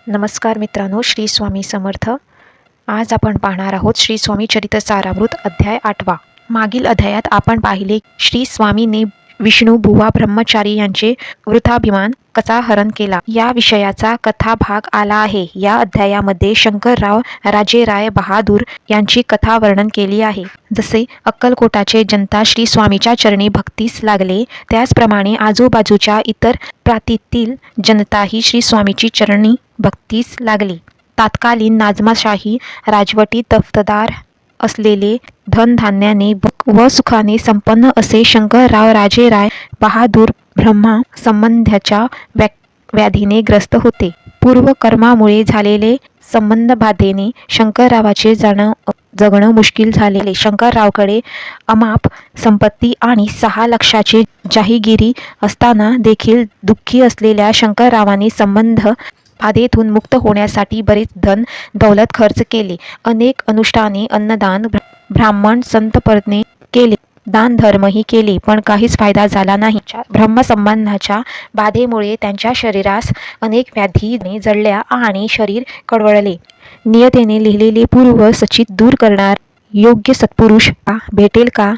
नमस्कार मित्रांनो, श्री स्वामी समर्थ. आज आपण पाहणार आहोत श्री स्वामी चरित्र सारामृत अध्याय 8. मागील अध्यायात आपण पाहिले श्री स्वामीने विष्णू बुवा ब्रह्मचारी यांचे वृथाभिमान कसा हरण केला या विषयाचा कथा भाग आला आहे. या अध्यायामध्ये शंकरराव राजेराय बहादूर यांची कथा वर्णन केली आहे. जसे अक्कलकोटाचे जनता श्री स्वामीच्या चरणी भक्तीस लागले, त्याचप्रमाणे आजूबाजूच्या इतर प्रांतातील जनताही श्री स्वामीची चरणी भक्तीस लागली. तात्कालीन नाजमाशाही राजवटीत दफ्तरदार असलेले धनधान्याने व सुखाने संपन्न असे शंकरराव राजेराय बहादूर ब्रह्मा संबंधाच्या व्याधीने ग्रस्त होते. पूर्वकर्मामुळे झालेले संबंध बाधेने शंकररावाचे जगणं मुश्किल झालेले. शंकररावकडे अमाप संपत्ती आणि 6 लाखाची जहागिरी असताना देखील दुःखी असलेल्या शंकररावांनी संबंध बाधेतून मुक्त होण्यासाठी बरेच धन दौलत खर्च केले. अनेक अनुष्ठाने, अन्नदान, ब्राह्मण संतर्पणे केले, दानधर्मही केले, पण काहीच फायदा झाला नाही. ब्रह्मसंबंधाच्या बाधेमुळे त्यांच्या शरीरास अनेक व्याधी जळल्या आणि शरीर कळवळले. नियतीने लिहिलेले पूर्व सचित दूर करणार योग्य सत्पुरुष भेटेल का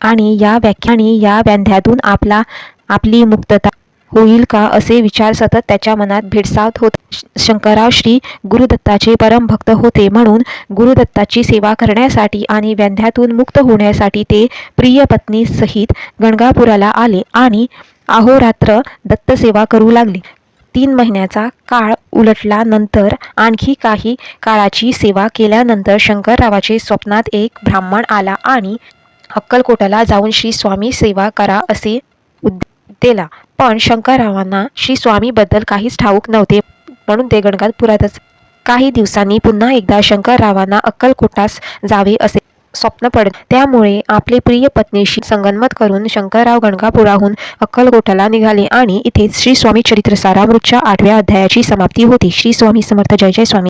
आणि या व्याध्यातून आपली मुक्तता होईल का असे विचार सतत त्याच्या मनात भेडसावत होते. शंकरराव श्री गुरुदत्ताचे परम भक्त होते, म्हणून गुरुदत्ताची सेवा करण्यासाठी आणि व्याध्यातून मुक्त होण्यासाठी ते प्रिय पत्नी सहित गणगापुराला आले आणि अहोरात्र दत्तसेवा करू लागले. 3 महिन्याचा काळ उलटला. नंतर आणखी काही काळाची सेवा केल्यानंतर शंकररावाचे स्वप्नात एक ब्राह्मण आला आणि अक्कलकोटाला जाऊन श्री स्वामी सेवा करा असे दिला. पण शंकररावांना श्री स्वामीबद्दल काहीच ठाऊक नव्हते, म्हणून ते गणगापुरातच. काही दिवसांनी पुन्हा एकदा शंकररावांना अक्कलकोटास जावे असे स्वप्न पडले. त्यामुळे आपले प्रिय पत्नीशी संगनमत करून शंकरराव गणगापुराहून अक्कलकोटाला निघाले आणि इथेच श्री स्वामी चरित्र सारामृतच्या 8व्या अध्यायाची समाप्ती होती. श्री स्वामी समर्थ. जय जय स्वामी.